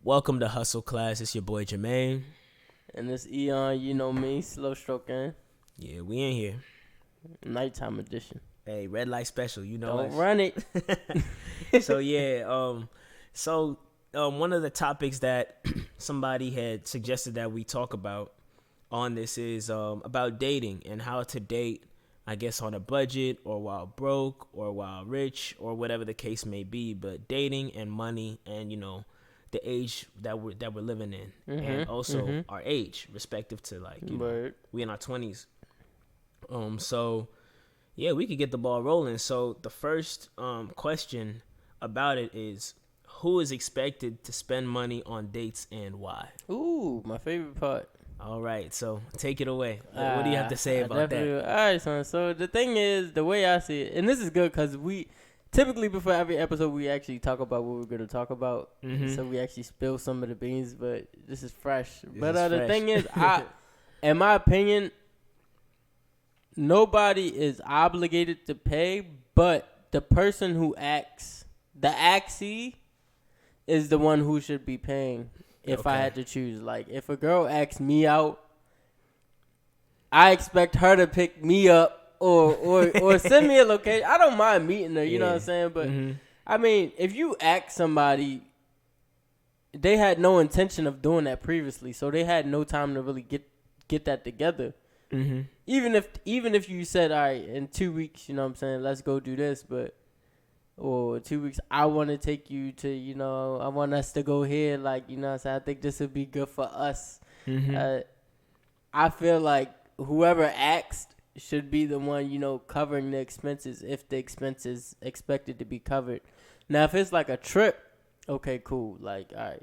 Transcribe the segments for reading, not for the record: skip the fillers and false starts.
Welcome to Hustle Class. It's your boy Jermaine. And this Eon, you know me, slow stroking, Yeah, we in here. nighttime edition. Hey, red light special. You know Don't us. run it. So yeah, one of the topics that somebody had suggested that we talk about on this is about dating and how to date, I guess, on a budget or while broke or while rich or whatever the case may be. But dating and money and the age that we're living in, and also our age, respective to we in our 20s. So yeah, we could get the ball rolling. So the first question about it is, who is expected to spend money on dates and why? Ooh, my favorite part. All right, so take it away. What do you have to say about that? All right, son. So the thing is, the way I see it, and this is good because we typically before every episode we actually talk about what we're going to talk about. So we actually spill some of the beans, but this is fresh. The thing is, in my opinion, nobody is obligated to pay, but the person who acts, the axee, is the one who should be paying. If I had to choose, like if a girl asks me out, I expect her to pick me up or send me a location. I don't mind meeting her, you know what I'm saying? But I mean, if you ask somebody, they had no intention of doing that previously, so they had no time to really get that together. Even if you said, all right, in 2 weeks, you know what I'm saying, let's go do this, or 2 weeks, I want to take you to, I want us to go here, like, you know what I'm saying, I think this would be good for us. I feel like whoever asked should be the one, covering the expenses if the expenses expected to be covered. Now, if it's like a trip, okay, cool. Like, all right,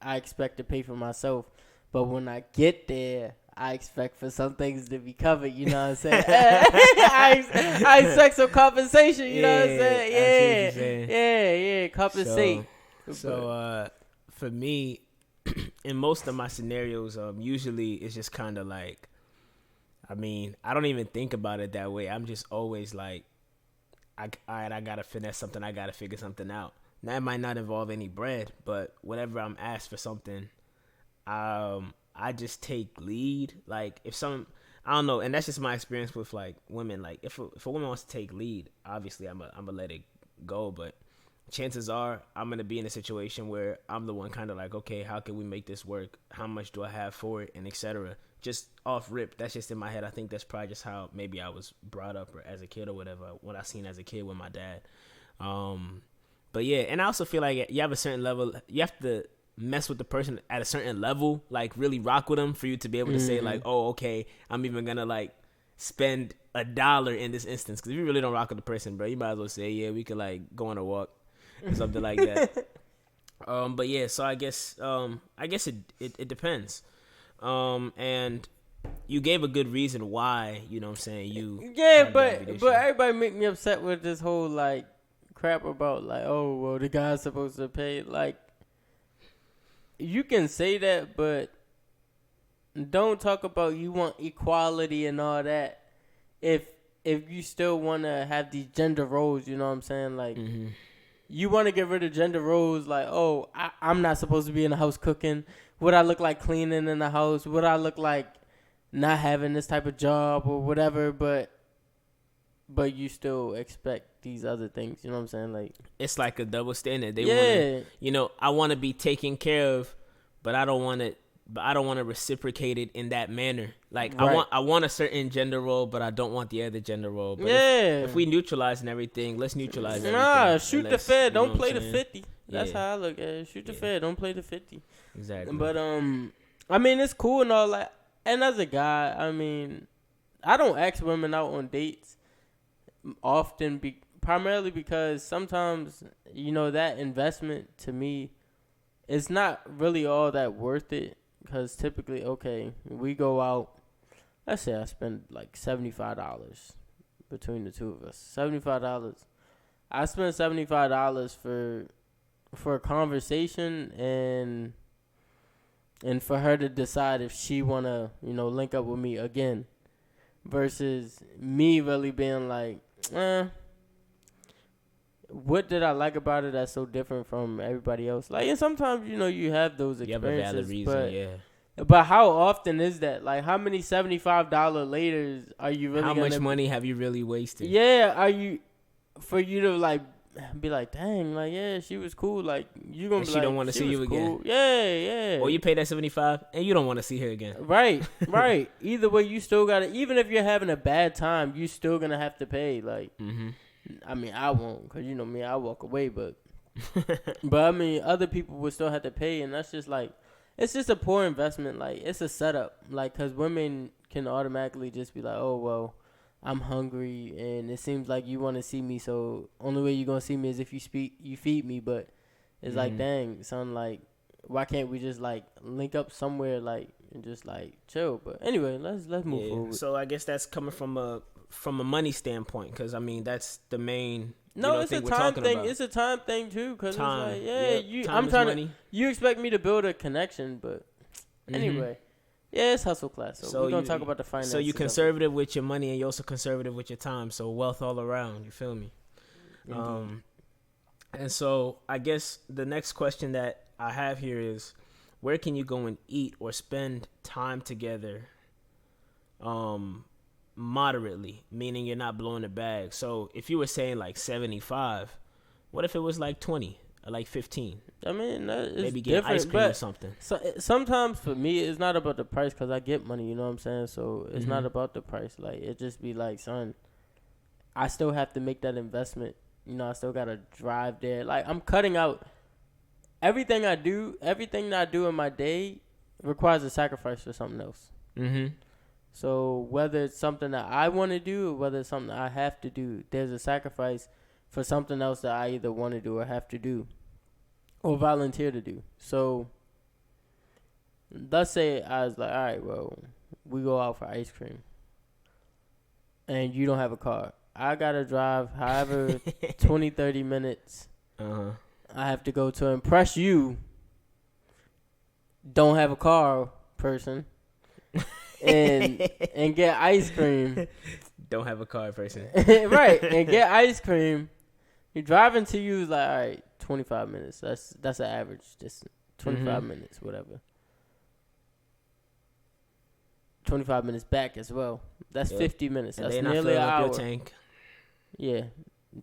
I expect to pay for myself, but when I get there, I expect for some things to be covered, you know what I'm saying? I expect some compensation, you know what I'm saying? Yeah, compensate. So for me, in most of my scenarios, usually it's just kind of like, I mean, I don't even think about it that way. I'm just always like, I gotta finesse something. I gotta figure something out. That might not involve any bread, but whenever I'm asked for something, I just take lead. Like I don't know, and that's just my experience with like women. Like if a woman wants to take lead, obviously I'm gonna let it go. But chances are I'm gonna be in a situation where I'm the one kind of like, okay, how can we make this work? How much do I have for it, and etc. Just off rip, that's just in my head. I think that's probably just how maybe I was brought up or as a kid or whatever. What I seen as a kid with my dad. But yeah, and I also feel like you have a certain level. You have to mess with the person at a certain level, like really rock with them for you to be able to say like, oh, okay, I'm even gonna like spend $1 in this instance. Because if you really don't rock with the person, bro, you might as well say, yeah, we could like go on a walk or something like that. But yeah, so I guess it depends. And you gave a good reason why, you know what I'm saying, but everybody make me upset with this whole like crap about like, oh, well, the guy's supposed to pay. Like, you can say that, but don't talk about you want equality and all that if you still want to have these gender roles, you know what I'm saying? Like, you want to get rid of gender roles, like, oh, I'm not supposed to be in the house cooking. Would I look like cleaning in the house? Would I look like not having this type of job or whatever? But you still expect these other things, you know what I'm saying? Like, it's like a double standard. They want to, I want to be taken care of, but I don't want to reciprocate it in that manner. Like, right. I want a certain gender role, but I don't want the other gender role. But if we neutralize and everything, let's neutralize everything. Nah, shoot the Fed, don't play the 50. That's how I look at it. Shoot the Fed, don't play the 50. Exactly. But I mean, it's cool and all that. And as a guy, I mean, I don't ask women out on dates often, primarily because sometimes, that investment to me, it's not really all that worth it. Because typically, okay, we go out, let's say I spend like $75 between the two of us. $75. I spend $75 for a conversation and for her to decide if she want to, link up with me again. Versus me really being like, what did I like about it that's so different from everybody else? Like, and sometimes, you have those You have a valid experiences, reason, yeah. but how often is that? Like, how many $75 laters are you really How gonna... much money have you really wasted? Yeah, are you... For you to, like, be like, dang, like, yeah, she was cool. Like, you gonna And be she like, don't want to see you cool. again. Yeah. Or you pay that 75 and you don't want to see her again. Right. Either way, you still gotta... Even if you're having a bad time, you still gonna have to pay. Like, I mean, I won't, because you know me, I walk away, but I mean, other people would still have to pay, and that's just like, it's just a poor investment. Like, it's a setup, like, because women can automatically just be like, oh, well, I'm hungry, and it seems like you want to see me, so only way you're going to see me is if you feed me, but it's like, dang, son, like, why can't we just, like, link up somewhere, like, and just, like, chill? But anyway, let's move forward. So I guess that's coming from a money standpoint, because I mean that's the main. No, it's a time thing. It's a time thing too, because it's like, yeah, you expect me to build a connection, but anyway, yeah, it's hustle class. So we're gonna talk about the finances. So you conservative with your money, and you're also conservative with your time. So wealth all around. You feel me? And so I guess the next question that I have here is, where can you go and eat or spend time together? Moderately, meaning you're not blowing the bag. So if you were saying like 75, what if it was like 20 or like 15? I mean, maybe get ice cream or something. So sometimes for me, it's not about the price, because I get money. You know what I'm saying? So it's not about the price. Like, it just be like, son, I still have to make that investment. I still gotta drive there. Like, I'm cutting out everything I do. Everything that I do in my day requires a sacrifice for something else. So whether it's something that I want to do or whether it's something I have to do, there's a sacrifice for something else that I either want to do or have to do or volunteer to do. So let's say I was like, all right, well, we go out for ice cream and you don't have a car. I got to drive however 20, 30 minutes I have to go to impress you. Don't have a car person. and get ice cream. Don't have a car person. Right, and get ice cream. You're driving to you like, all right, 25 minutes. That's an average distance. 25 minutes, whatever. 25 minutes back as well. That's 50 minutes. That's nearly an hour. Your tank. Yeah,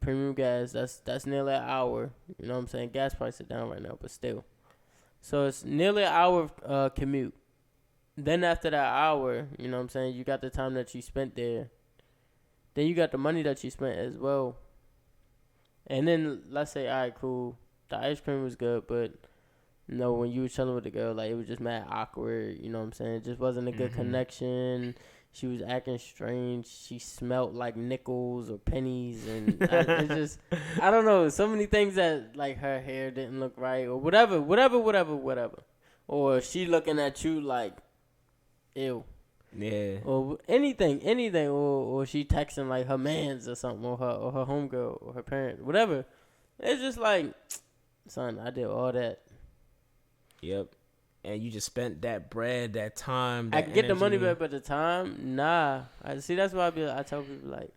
premium gas. That's nearly an hour. You know what I'm saying? Gas prices are down right now, but still. So it's nearly an hour commute. Then after that hour, you know what I'm saying, you got the time that you spent there. Then you got the money that you spent as well. And then let's say, all right, cool. The ice cream was good, but when you were chilling with the girl, like, it was just mad awkward. You know what I'm saying? It just wasn't a good connection. She was acting strange. She smelled like nickels or pennies, and I don't know. So many things that, like, her hair didn't look right or whatever. Or she looking at you like, ew. Yeah. Or anything. Or she texting like her mans or something, or her homegirl or her parent, whatever. It's just like, son, I did all that. Yep. And you just spent that bread, that time, that I can get the money back, but the time, nah. That's why I tell people, like,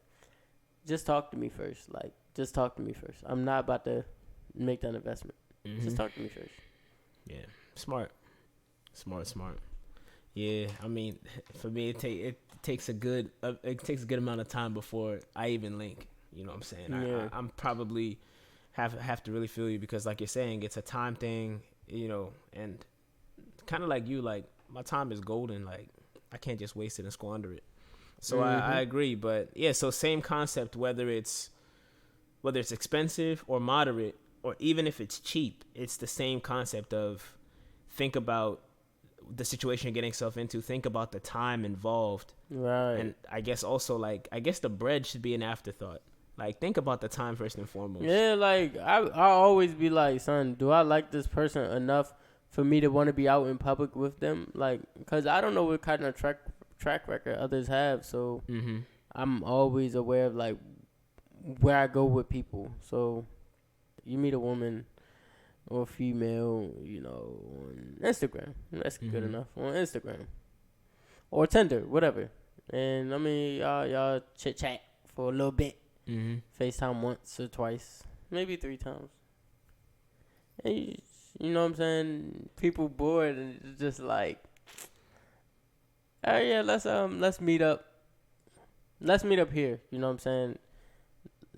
just talk to me first. Like, just talk to me first. I'm not about to make that investment. Just talk to me first. Yeah. Smart. Yeah, I mean, for me, it takes a good amount of time before I even link. You know what I'm saying? Yeah. I'm probably have to really feel you, because, like you're saying, it's a time thing. And kind of like you, like, my time is golden. Like, I can't just waste it and squander it. So I agree, but yeah. So same concept, whether it's expensive or moderate, or even if it's cheap, it's the same concept of think about the situation you're getting yourself into, think about the time involved, right? And I guess also, like, the bread should be an afterthought. Like, think about the time first and foremost. Yeah, like, I always be like, son, do I like this person enough for me to want to be out in public with them? Like, because I don't know what kind of track record others have, so I'm always aware of, like, where I go with people. So you meet a woman or female, on Instagram. That's good enough. On Instagram. Or Tinder, whatever. And, I mean, y'all chit-chat for a little bit. FaceTime once or twice. maybe 3 times. And you know what I'm saying? People bored and it's just like, oh yeah, let's meet up. Let's meet up here. You know what I'm saying?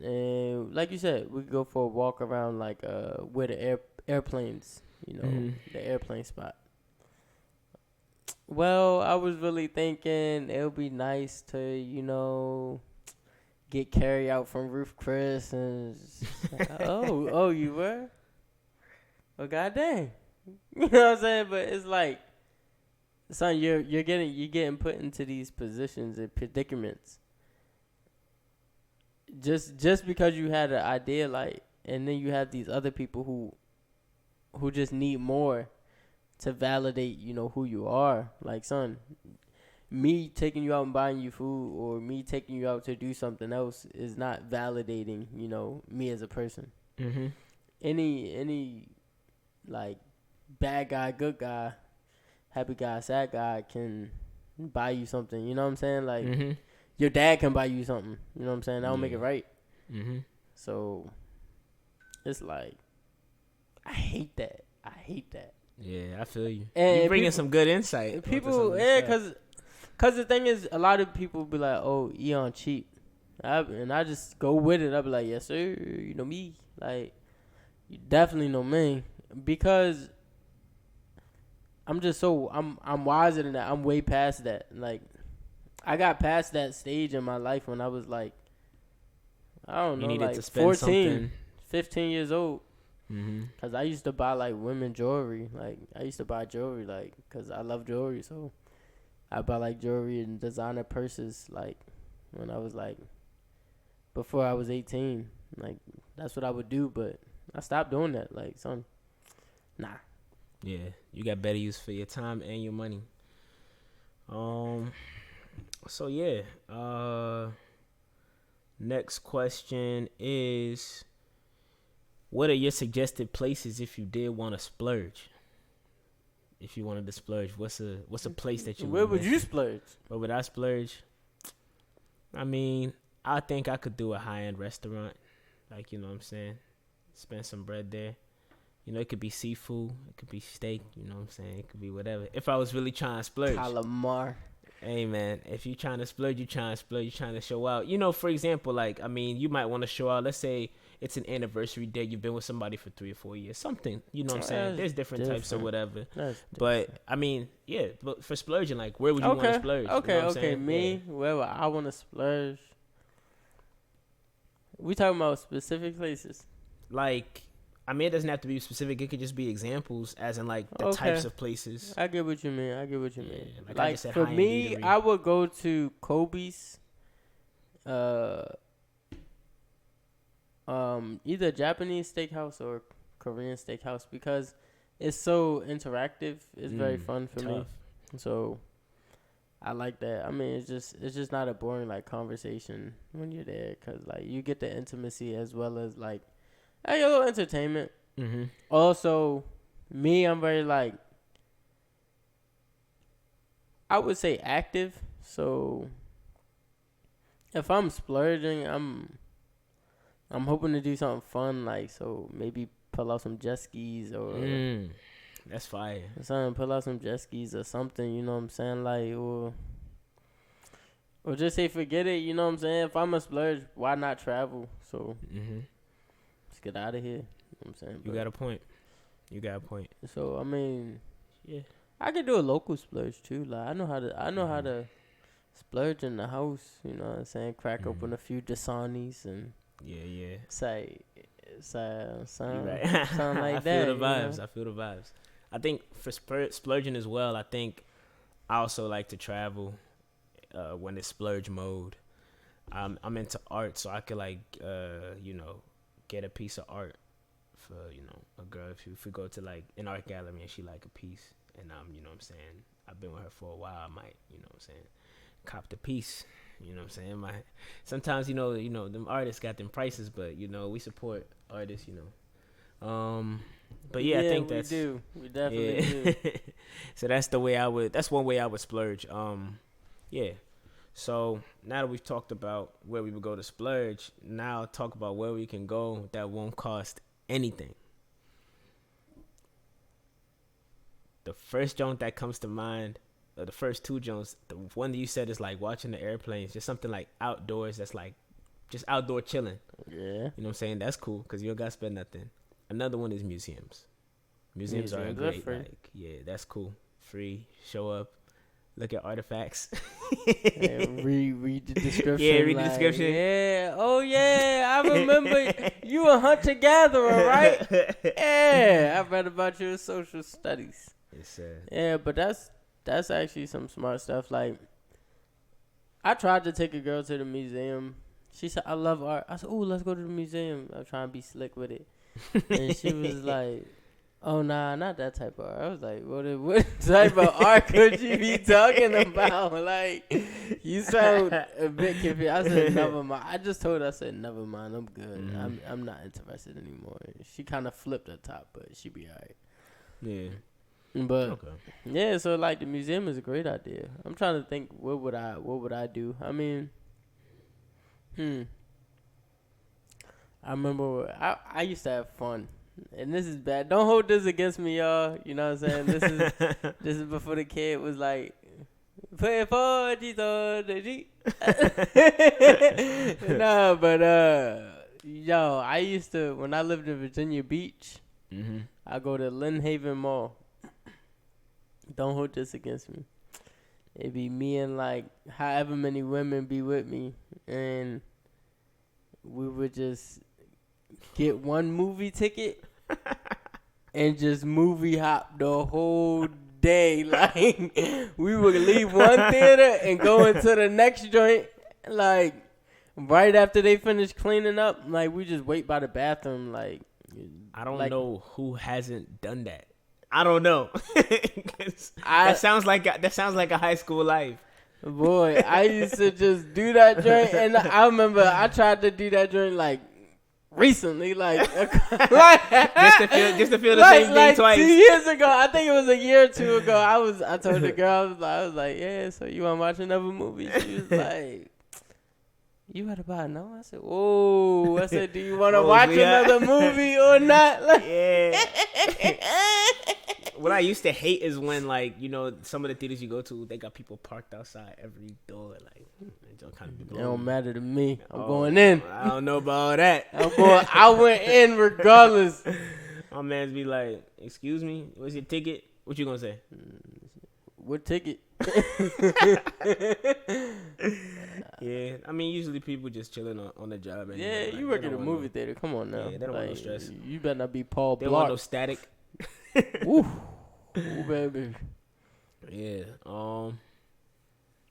And like you said, we could go for a walk around like where the airplanes, you know, the airplane spot. Well, I was really thinking it would be nice to, you know, get carry out from Roof Chris and oh, you were? Well, goddamn. You know what I'm saying? But it's like, son, you're getting put into these positions and predicaments. Just because you had an idea, like, and then you have these other people who just need more to validate, you know, who you are. Like, son, me taking you out and buying you food or me taking you out to do something else is not validating, you know, me as a person. Mm-hmm. Any like bad guy, good guy, happy guy, sad guy can buy you something. You know what I'm saying? Like your dad can buy you something. You know what I'm saying? That don't make it right. Mm-hmm. So it's like I hate that. Yeah, I feel you. And you bringing some good insight. People, cause the thing is, a lot of people be like, "Oh, Eon cheap," and I just go with it. I be like, "Yes, sir. You know me. Like, you definitely know me." Because I'm just I'm wiser than that. I'm way past that. Like, I got past that stage in my life when I was like, I don't know, like to spend 14, something. 15 years old. Cause I used to buy like women jewelry. Like I used to buy jewelry, like, cause I love jewelry. So I buy like jewelry and designer purses. Like when I was like, before I was 18, like that's what I would do. But I stopped doing that. Like, son, nah. Yeah, you got better use for your time and your money. So yeah. Next question is, what are your suggested places if you did want to splurge? If you wanted to splurge, what's a place that you? Where would you splurge? Where would I splurge? I mean, I think I could do a high-end restaurant, like, you know what I'm saying, spend some bread there. You know, it could be seafood, it could be steak. You know what I'm saying, it could be whatever. If I was really trying to splurge, calamar. Hey man, if you trying to splurge, you trying to show out. You know, for example, like, I mean, you might want to show out. Let's say it's an anniversary day. You've been with somebody for 3 or 4 years. Something. You know what I'm saying? There's different types or whatever. But I mean, yeah. But for splurging, like, where would you want to splurge? Okay, you know okay. Me, yeah. where would I want to splurge? We talking about specific places. Like, I mean, it doesn't have to be specific. It could just be examples, as in like the types of places. I get what you mean. Yeah, like I just said, for me, eatery. I would go to Kobe's. Either Japanese steakhouse or Korean steakhouse, because it's so interactive. It's very fun for me. So I like that. I mean, it's just not a boring like conversation when you're there, cause like you get the intimacy as well as like a little entertainment. Also, me, I'm very like, I would say active. So if I'm splurging, I'm hoping to do something fun, like, so maybe pull out some jet skis or that's fire. Pull out some jet skis or something, you know what I'm saying? Like, or just say forget it, you know what I'm saying? If I'm a splurge, why not travel? So let's get out of here. You know what I'm saying? You got a point. So I mean, yeah, I could do a local splurge too. Like I know how to splurge in the house, you know what I'm saying? Crack open a few Dasanis and say something right. like I that. feel the vibes. I think for splurging as well, I think I also like to travel when it's splurge mode. I'm into art, so I could like you know, get a piece of art for, you know, a girl. If we go to like an art gallery and she like a piece, and you know what I'm saying, I've been with her for a while, I might, you know what I'm saying, cop the piece. You know what I'm saying? Sometimes, you know, them artists got them prices, but, you know, we support artists, you know. But yeah, I think that's, we definitely do. So that's one way I would splurge. Yeah. So now that we've talked about where we would go to splurge, now talk about where we can go that won't cost anything. The first joint that comes to mind, or the first two joints, the one that you said is like watching the airplanes, just something like outdoors that's like just outdoor chilling. Yeah. You know what I'm saying? That's cool because you don't got to spend nothing. Another one is museums. Museums are great. Like, yeah, that's cool. Free, show up, look at artifacts. Read the description. Yeah, read the description. Yeah. Oh yeah, I remember you a hunter gatherer, right? Yeah, I read about you in social studies. It's Yeah, but that's actually some smart stuff. Like, I tried to take a girl to the museum. She said, "I love art." I said, "Oh, let's go to the museum." I'm trying to be slick with it, and she was like, "Oh, nah, not that type of art." I was like, "What type of art could you be talking about?" Like, you sound a bit confused. I said, "Never mind." I just told her, I said, "Never mind. I'm good. Mm-hmm. I'm not interested anymore." She kind of flipped the top, but she be alright. Yeah. But Okay. yeah, so like the museum is a great idea. I'm trying to think what would I do? I mean, I remember I used to have fun. And this is bad. Don't hold this against me, y'all. You know what I'm saying? This is before the kid was like put for the G. No, but yo, I used to when I lived in Virginia Beach, I go to Lynn Haven Mall. Don't hold this against me. It be me and like however many women be with me, and we would just get one movie ticket and just movie hop the whole day. Like, we would leave one theater and go into the next joint. Like, right after they finish cleaning up, like, we just wait by the bathroom. Like, I don't know who hasn't done that. I don't know. That sounds like a high school life. Boy, I used to just do that joint, and I remember I tried to do that joint like recently, like just to feel the same thing twice. 2 years ago, I think it was a year or two ago. I told the girl, I was like, yeah, so you want to watch another movie? She was like, you had to buy no? I said, whoa. I said, do you want to watch another movie or not? Like, yeah. What I used to hate is when, like, you know, some of the theaters you go to, they got people parked outside every door. Like, it don't kind of be it don't matter to me. I'm going in. in. I don't know about that. I went in regardless. My man's be like, excuse me, what's your ticket? What you gonna say? What ticket? Yeah, I mean, usually people just chilling on the job. Anyway. Yeah, you work at a movie theater. Come on now. Yeah, they don't want no stress. You better not be Paul Blart. They want no static. Ooh, baby. Yeah.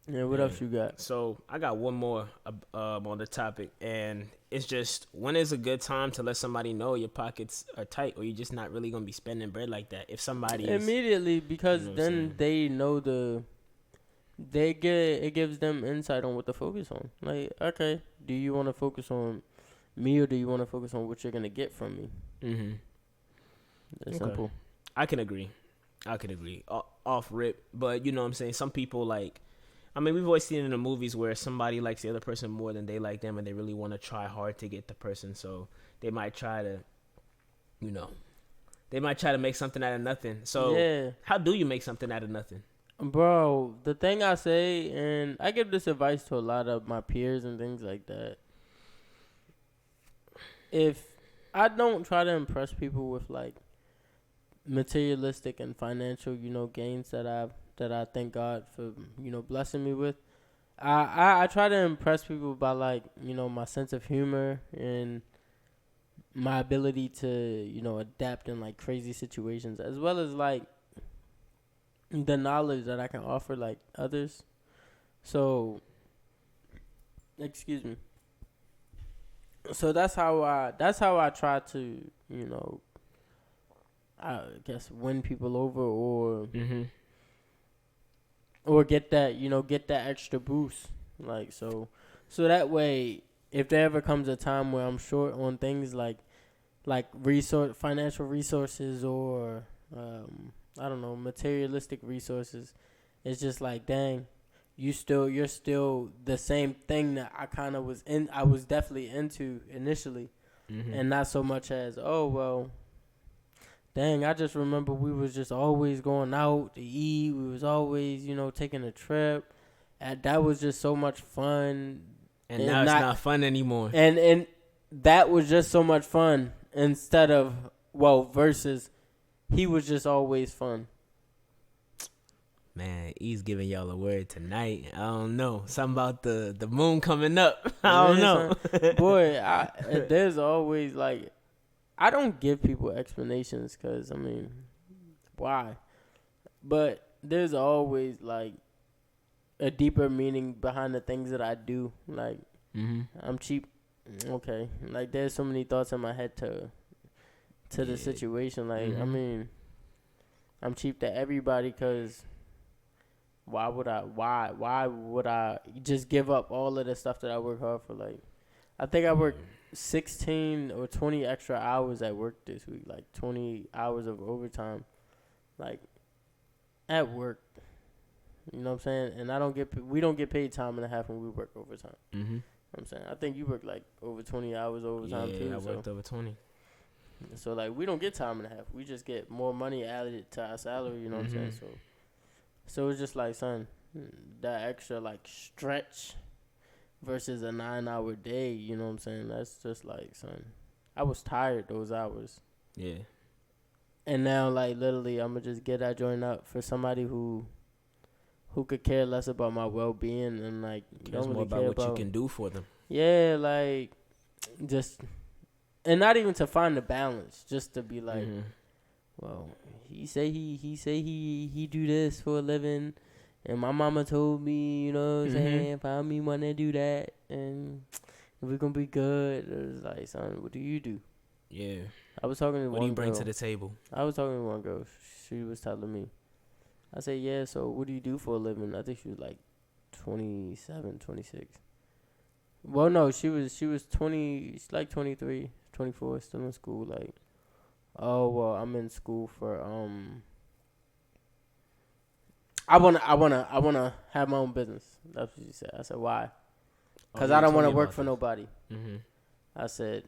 Yeah. What else you got? So I got one more on the topic, and it's just when is a good time to let somebody know your pockets are tight, or you're just not really gonna be spending bread like that. If somebody immediately, because then they know it gives them insight on what to focus on. Like, okay, do you want to focus on me, or do you want to focus on what you're gonna get from me? Mm-hmm. It's simple. I can agree. Off rip, but you know what I'm saying. Some people like. I mean, we've always seen it in the movies where somebody likes the other person more than they like them, and they really want to try hard to get the person. So they might try to, make something out of nothing. So yeah. How do you make something out of nothing? Bro, the thing I say, and I give this advice to a lot of my peers and things like that. If I don't try to impress people with like materialistic and financial, gains that I thank God for, blessing me with. I try to impress people by like, my sense of humor and my ability to, adapt in like crazy situations, as well as like the knowledge that I can offer like others. So, excuse me. So that's how I try to, I guess win people over or get that extra boost. Like, so that way, if there ever comes a time where I'm short on things like financial resources or, I don't know, materialistic resources, it's just like, dang, you're still the same thing that I was definitely into initially, and not so much as, oh well, dang, I just remember we was just always going out to eat. We was always, taking a trip. And that was just so much fun. And now it's not fun anymore. And that was just so much fun instead of, versus he was just always fun. Man, he's giving y'all a word tonight. I don't know. Something about the moon coming up. I don't know. Boy, there's always, I don't give people explanations because, why? But there's always, a deeper meaning behind the things that I do. I'm cheap. Okay. There's so many thoughts in my head to the situation. I'm cheap to everybody because why would I just give up all of the stuff that I work hard for? I think I worked 16 or 20 extra hours at work this week, 20 hours of overtime, at work. You know what I'm saying? And we don't get paid time and a half when we work overtime. You know what I'm saying? I think you work over 20 hours overtime too. Yeah, I worked over 20. So we don't get time and a half. We just get more money added to our salary, you know what I'm saying? So it's just son, that extra stretch versus a 9-hour day, you know what I'm saying? That's just son, I was tired those hours. Yeah. And now literally I'm gonna just get that joint up for somebody who could care less about my well-being and cares don't more really about what you can do for them. Yeah, just, and not even to find the balance, just to be well, he say he do this for a living, and my mama told me, you know what I'm saying, if I me want to do that, and we're gonna be good. It's son, what do you do? Yeah. I was talking to what one girl. What do you bring to the table? I was talking to one girl. She was telling me. I said, yeah, so what do you do for a living? I think she was 27, 26. Well, no, she was 20, she's 23, 24, still in school. Oh, well, I'm in school for, I wanna have my own business. That's what she said. I said, why? Because I don't want to work for nobody. I said,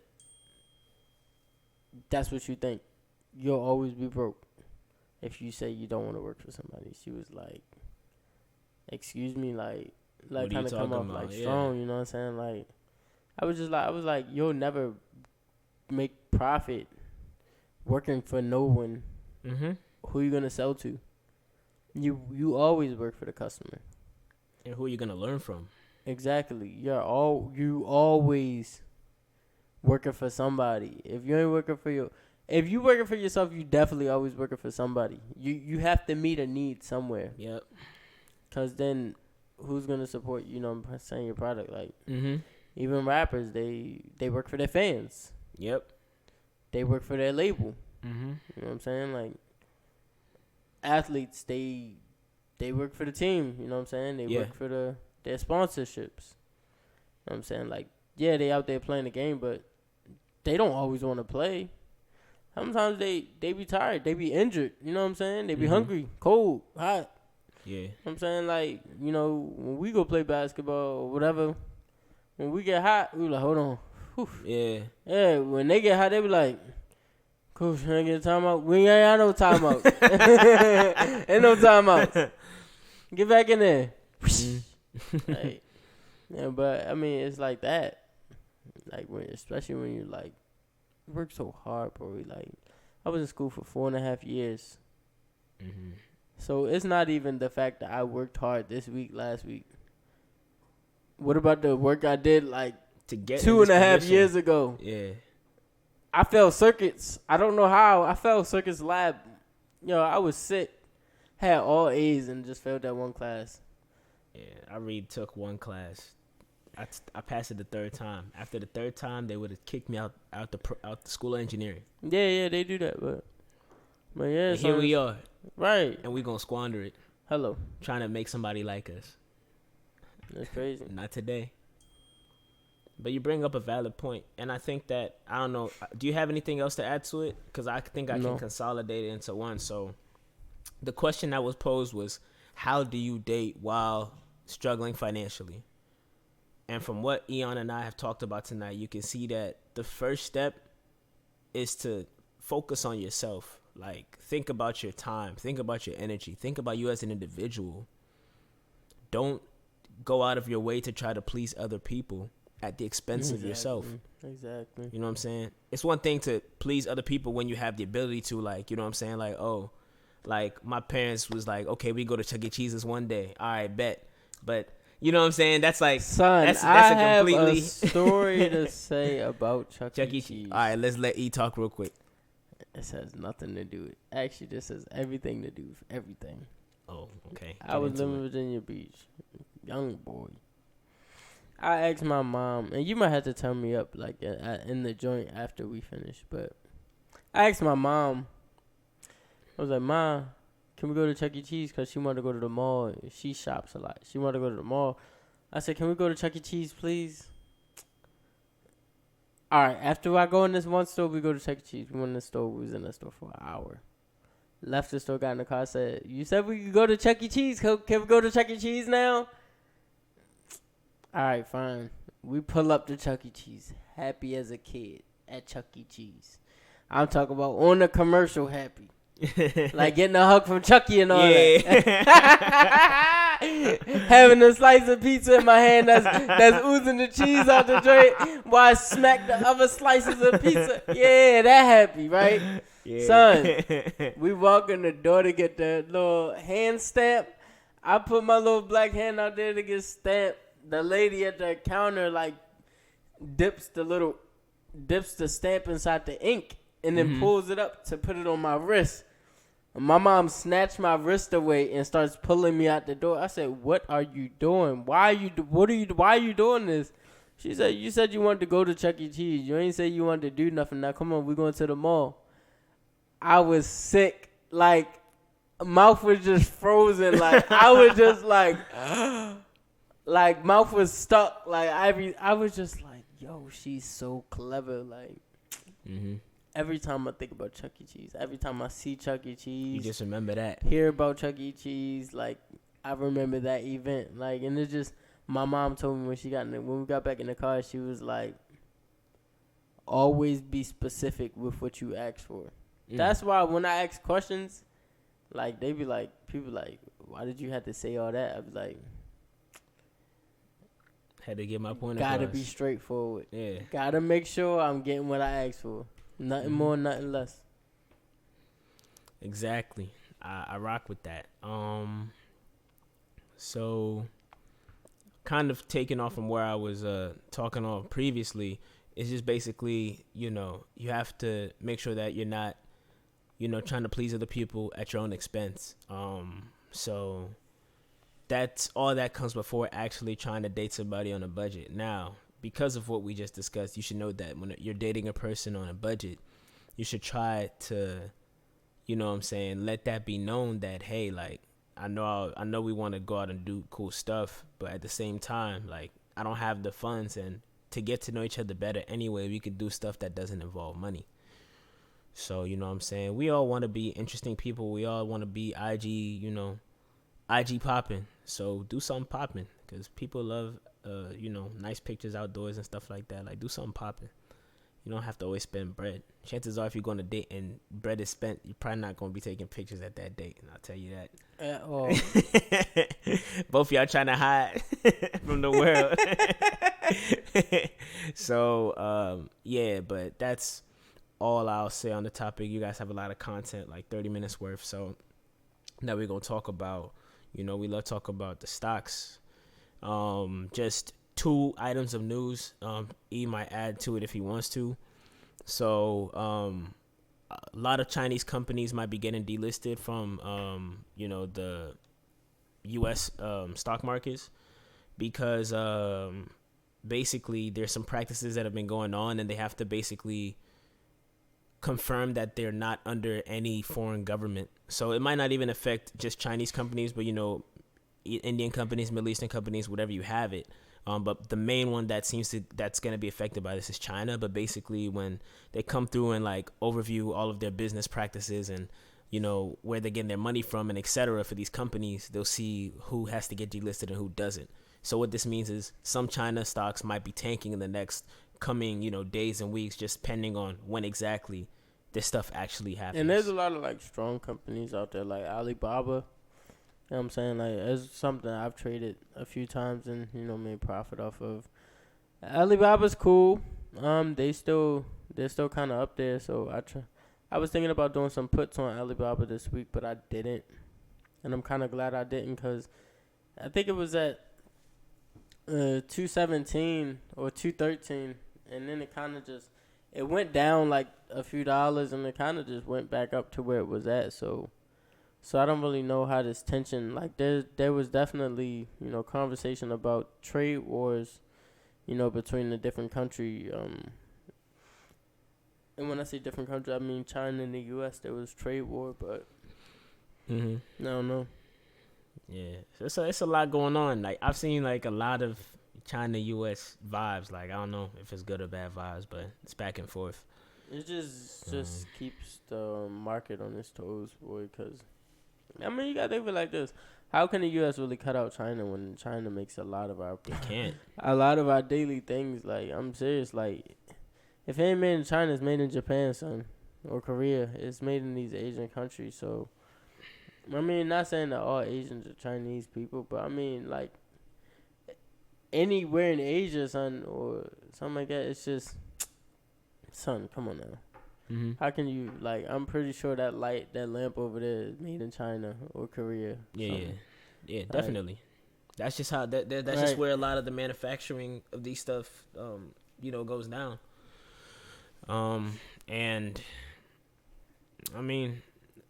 that's what you think. You'll always be broke if you say you don't want to work for somebody. She was like, excuse me, kind of come off strong, you know what I'm saying? I was like, you'll never make profit working for no one. Who you gonna sell to? You always work for the customer. And who are you gonna learn from? Exactly. You always working for somebody. If you ain't working for if you working for yourself, you definitely always working for somebody. You have to meet a need somewhere. Yep. Cause then, who's gonna support saying your product? Even rappers, they work for their fans. Yep. They work for their label. You know what I'm saying? Athletes, they work for the team. You know what I'm saying? They work for their sponsorships. You know what I'm saying? Yeah, they out there playing the game, but they don't always want to play. Sometimes they be tired. They be injured. You know what I'm saying? They be hungry, cold, hot. Yeah. You know what I'm saying? When we go play basketball or whatever, when we get hot, we hold on. Whew. Yeah. Yeah, when they get hot, they be Coach, can I get a timeout? We ain't got no timeout. Ain't no timeout. Get back in there. Yeah, but, it's like that. Especially when you, work so hard, bro. I was in school for 4.5 years. So it's not even the fact that I worked hard this week, last week. What about the work I did to get 2.5 years ago? Yeah. I failed circuits. I don't know how. I failed circuits lab. I was sick. Had all A's and just failed that one class. Yeah, I took one class. I passed it the third time. After the third time, they would have kicked me out the school of engineering. Yeah, they do that, but yeah. Here we are. Right. And we gonna squander it. Hello. Trying to make somebody like us. That's crazy. Not today. But you bring up a valid point, and I think that, I don't know, do you have anything else to add to it? Because I think I can consolidate it into one. So the question that was posed was, how do you date while struggling financially. And from what Eon and I have talked about tonight, you can see that the first step is to focus on yourself. Like, think about your time, think about your energy, think about you as an individual. Don't go out of your way to try to please other people at the expense of yourself. Exactly. You know what I'm saying? It's one thing to please other people when you have the ability to, like, you know what I'm saying? Like, oh, like my parents was like, okay, we go to Chuck E. Cheese's one day. All right, bet. But you know what I'm saying? That's like, son, that's I a completely have a story to say about Chuck E. Cheese. All right, let's let E talk real quick. This has nothing to do with. Actually, this has everything to do with everything. Oh, okay. I was living in Virginia Beach, young boy. I asked my mom, and you might have to turn me up like in the joint after we finish. But I asked my mom. I was like, "Ma, can we go to Chuck E. Cheese?" Because she wanted to go to the mall. She shops a lot. She wanted to go to the mall. I said, "Can we go to Chuck E. Cheese, please?" All right. After I go in this one store, we go to Chuck E. Cheese. We went in the store. We was in the store for an hour. Left the store, got in the car, said, "You said we could go to Chuck E. Cheese. Can we go to Chuck E. Cheese now?" All right, fine. We pull up to Chuck E. Cheese, happy as a kid at Chuck E. Cheese. I'm talking about on the commercial happy. Like getting a hug from Chucky and all that. Having a slice of pizza in my hand that's oozing the cheese out the joint while I smack the other slices of pizza. Yeah, that happy, right? Yeah. Son, we walk in the door to get the little hand stamp. I put my little black hand out there to get stamped. The lady at the counter like dips the stamp inside the ink and then pulls it up to put it on my wrist. My mom snatched my wrist away and starts pulling me out the door. I said, "What are you doing? Why are you doing this?" She said, "You said you wanted to go to Chuck E. Cheese. You ain't say you wanted to do nothing. Now come on, we're going to the mall." I was sick. Like, mouth was just frozen. Like, I was just like, like, mouth was stuck. Like, I was just like, yo, she's so clever. Like, every time I think about Chuck E. Cheese, every time I see Chuck E. Cheese, you just remember that. Hear about Chuck E. Cheese, like, I remember that event. Like, and it's just, my mom told me when we got back in the car, she was like, always be specific with what you ask for. That's why when I ask questions, like, they be like, people like, why did you have to say all that? I was like, had to get my point across. Gotta be straightforward. Yeah. Gotta make sure I'm getting what I asked for. Nothing more, nothing less. Exactly. I rock with that. So kind of taking off from where I was talking on previously, it's just basically, you have to make sure that you're not, trying to please other people at your own expense. So that's all that comes before actually trying to date somebody on a budget. Now, because of what we just discussed, you should know that when you're dating a person on a budget, you should try to, let that be known that, hey, like, I know we want to go out and do cool stuff, but at the same time, like, I don't have the funds, and to get to know each other better anyway, we could do stuff that doesn't involve money. So, we all want to be interesting people. We all want to be IG popping. So do something popping, because people love, nice pictures outdoors and stuff like that. Like, do something popping. You don't have to always spend bread. Chances are, if you're going to date and bread is spent, you're probably not going to be taking pictures at that date. And I'll tell you that. At all. Both y'all trying to hide from the world. So, yeah, but that's all I'll say on the topic. You guys have a lot of content, like 30 minutes worth. So now we're going to talk about, we love to talk about the stocks. Just 2 items of news. E might add to it if he wants to. So, a lot of Chinese companies might be getting delisted from, the U.S. Stock markets, because basically there's some practices that have been going on, and they have to basically confirm that they're not under any foreign government. So it might not even affect just Chinese companies, but, Indian companies, Middle Eastern companies, whatever you have it. But the main one that's going to be affected by this is China. But basically, when they come through and like overview all of their business practices and where they're getting their money from and et cetera. For these companies, they'll see who has to get delisted and who doesn't. So what this means is some China stocks might be tanking in the next coming, days and weeks, just depending on when exactly this stuff actually happens. And there's a lot of like strong companies out there, like Alibaba. You know what I'm saying? Like, it's something I've traded a few times and made profit off of. Alibaba's cool. They're still kind of up there. So I was thinking about doing some puts on Alibaba this week, but I didn't, and I'm kind of glad I didn't, because I think it was at 217 or 213, and then it went down like a few dollars, and it kind of just went back up to where it was at. So I don't really know how this tension, like, there was definitely conversation about trade wars, between the different country. And when I say different country, I mean China and the U.S. There was trade war, but I don't know. Yeah, so it's a lot going on. Like, I've seen like a lot of China-U.S. vibes. Like, I don't know if it's good or bad vibes, but it's back and forth. It just keeps the market on its toes, boy. Because you gotta think of it like this: how can the U.S. really cut out China when China makes a lot of our a lot of our daily things? Like, I'm serious. Like, if it ain't made in China, it's made in Japan, son, or Korea. It's made in these Asian countries. So, not saying that all Asians are Chinese people, but like, anywhere in Asia, son, or something like that, it's just, son, come on now. Mm-hmm. How can you, like, I'm pretty sure that lamp over there is made in China or Korea. Yeah, definitely. That's just how, that's just where a lot of the manufacturing of these stuff, goes down. And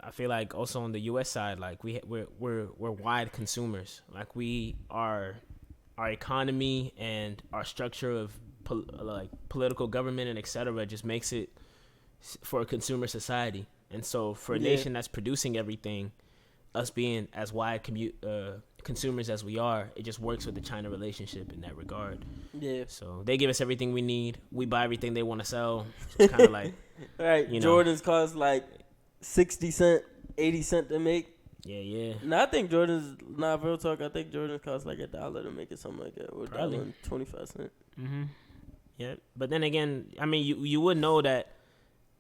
I feel like also on the U.S. side, like we're wide consumers. Like, our economy and our structure of political government and et cetera just makes it for a consumer society. And so for a nation that's producing everything, us being as wide consumers as we are, it just works with the China relationship in that regard. Yeah. So they give us everything we need. We buy everything they want to sell. So it's kind of like, right. Jordans cost like 60 cent, 80 cent to make. Yeah. No, I think Jordans. Real talk. I think Jordans cost like $1 to make it, something like that, or $1.25. Mm-hmm. Yeah, but then again, you would know that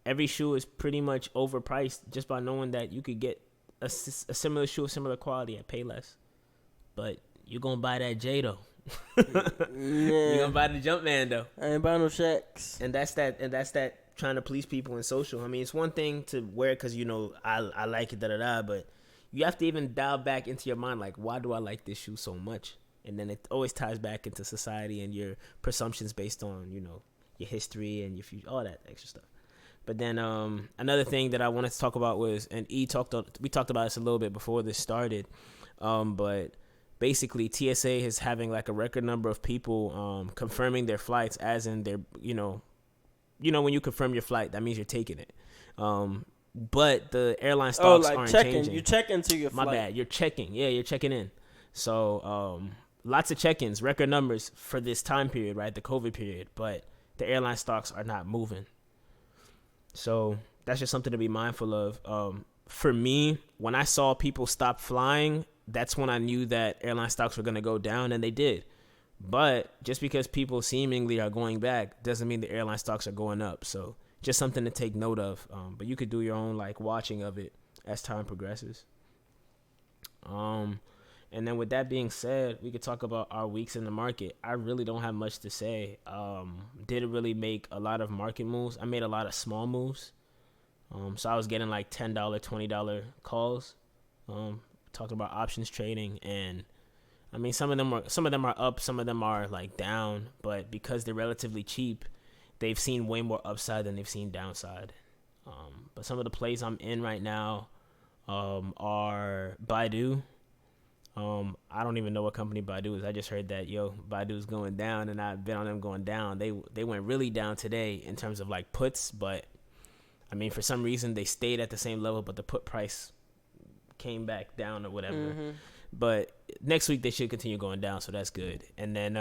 every shoe is pretty much overpriced just by knowing that you could get a similar shoe, similar quality at Payless. But you're gonna buy that J though. You're gonna buy the Jumpman though. I ain't buying no Shaqs. And that's that trying to please people in social. It's one thing to wear it because I like it, but you have to even dial back into your mind, like, why do I like this shoe so much? And then it always ties back into society and your presumptions based on your history and your future, all that extra stuff. But then another thing that I wanted to talk about was, and we talked about this a little bit before this started, but basically TSA is having like a record number of people confirming their flights, as in their when you confirm your flight, that means you're taking it. But the airline stocks aren't changing. You check into your flight. My bad. You're checking. Yeah, you're checking in. So lots of check-ins, record numbers for this time period, right? The COVID period. But the airline stocks are not moving. So that's just something to be mindful of. For me, when I saw people stop flying, that's when I knew that airline stocks were going to go down, and they did. But just because people seemingly are going back doesn't mean the airline stocks are going up. So just something to take note of. But you could do your own watching of it as time progresses. And then with that being said, we could talk about our weeks in the market. I really don't have much to say. Didn't really make a lot of market moves. I made a lot of small moves. So I was getting like $10, $20 calls. Talking about options trading, and some of them are up, some of them are down, but because they're relatively cheap, they've seen way more upside than they've seen downside. But some of the plays I'm in right now are Baidu. I don't even know what company Baidu is. I just heard that Baidu's going down, and I've been on them going down. They went really down today in terms of puts, but for some reason they stayed at the same level, but the put price came back down or whatever. Mm-hmm. But next week they should continue going down, so that's good. And then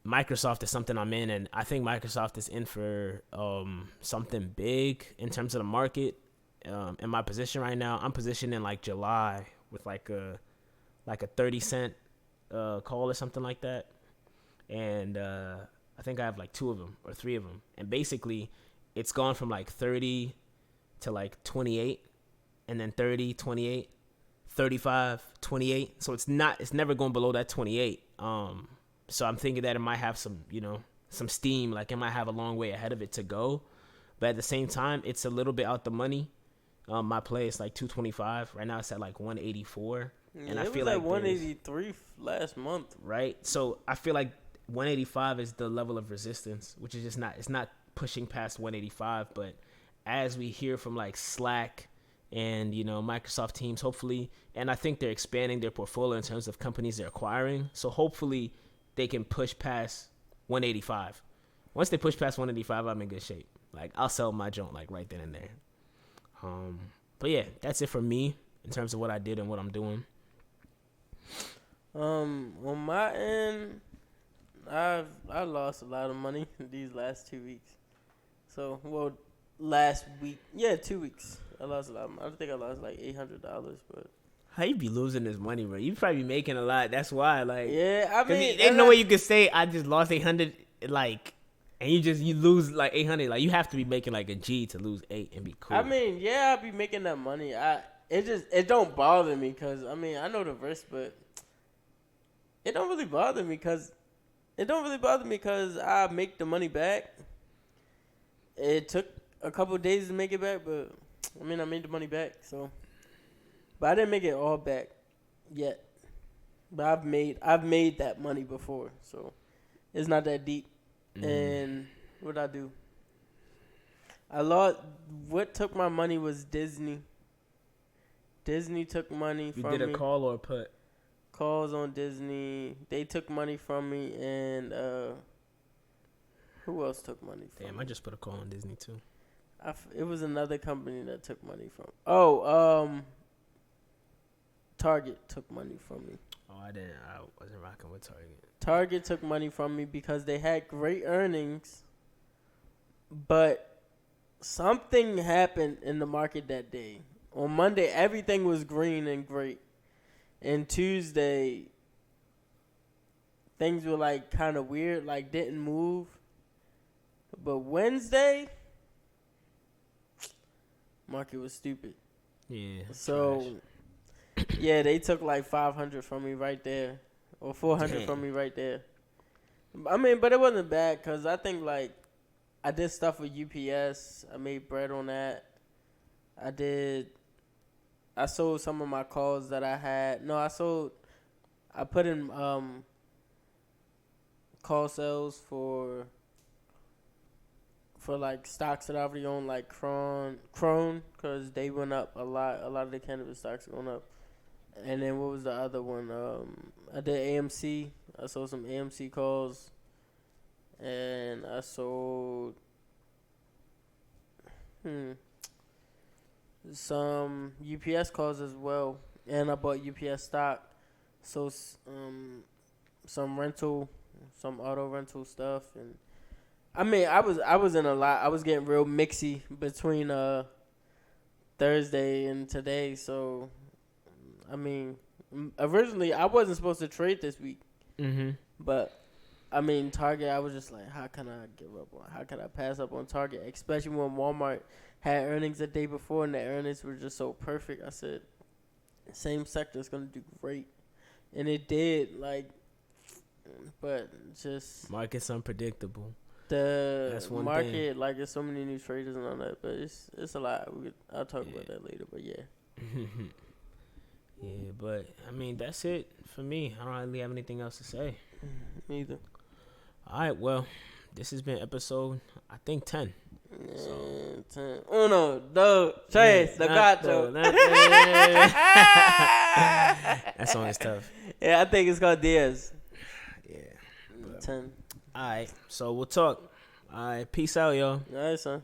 Microsoft is something I'm in, and I think Microsoft is in for something big in terms of the market. in my position right now, I'm positioned in like July with like a 30-cent call or something like that, and I think I have like 2 of them or 3 of them, and basically it's gone from like 30 to like 28, and then 30, 28, 35, 28. So it's never going below that 28. So I'm thinking that it might have some, some steam, like it might have a long way ahead of it to go. But at the same time, it's a little bit out the money. My play is like 225. Right now it's at like 184. Yeah, and I it feel was like at 183 last month. Right? So I feel like 185 is the level of resistance, which is just it's not pushing past 185. But as we hear from like Slack and, Microsoft Teams, hopefully, and I think they're expanding their portfolio in terms of companies they're acquiring. So hopefully they can push past 185. Once they push past 185, I'm in good shape. Like, I'll sell my joint like right then and there. But yeah, that's it for me in terms of what I did and what I'm doing. On my end, I lost a lot of money these last 2 weeks. So, last week, 2 weeks, I lost a lot of money. I think I lost like $800, but. How you be losing this money, bro? You probably be making a lot. That's why, like. Yeah, I mean, ain't no way you could say I just lost 800, like, and you lose like 800. Like, you have to be making like a G to lose 8 and be cool. I mean, yeah, I be making that money. It don't bother me because I mean I know the risk, but it don't really bother me because I make the money back. It took a couple of days to make it back, but I mean I made the money back. So, but I didn't make it all back yet. But I've made that money before, so it's not that deep. And what I do? What took my money was Disney. Disney took money from me. You did a call or a put? Calls on Disney. They took money from me, and who else took money from me? Damn, I just put a call on Disney too. It was another company that took money from. Target took money from me. Oh, I wasn't rocking with Target. Target took money from me because they had great earnings, but something happened in the market that day. On Monday, everything was green and great. And Tuesday, things were like kind of weird, like didn't move. But Wednesday, market was stupid. Yeah. So, yeah, they took like 500 from me right there. Or 400 from me right there. I mean, but it wasn't bad because I think, like, I did stuff with UPS. I made bread on that. I sold some of my calls that I had. No, I put in call sales for like stocks that I already own, like Krone, because they went up a lot. A lot of the cannabis stocks going up. And then what was the other one? I did AMC. I sold some AMC calls. And I sold some UPS calls as well. And I bought UPS stock. So some auto rental stuff. And I mean, I was in a lot. I was getting real mixy between Thursday and today. So I mean, originally I wasn't supposed to trade this week. But I mean, Target, I was just like, how can I give up on? How can I pass up on Target? Especially when Walmart had earnings the day before and the earnings were just so perfect. I said, same sector is going to do great. And it did, like, but just. Market's unpredictable. The market, thing. Like, there's so many new traders and all that, but it's a lot. I'll talk about that later, but yeah. Yeah, but, I mean, that's it for me. I don't really have anything else to say. Me either. All right, well, this has been episode, I think, 10. So. 10. Uno, dos, tres, the gato. That song is tough. Yeah, I think it's called Diaz. Yeah. 10. All right, so we'll talk. All right, peace out, y'all. All right, son.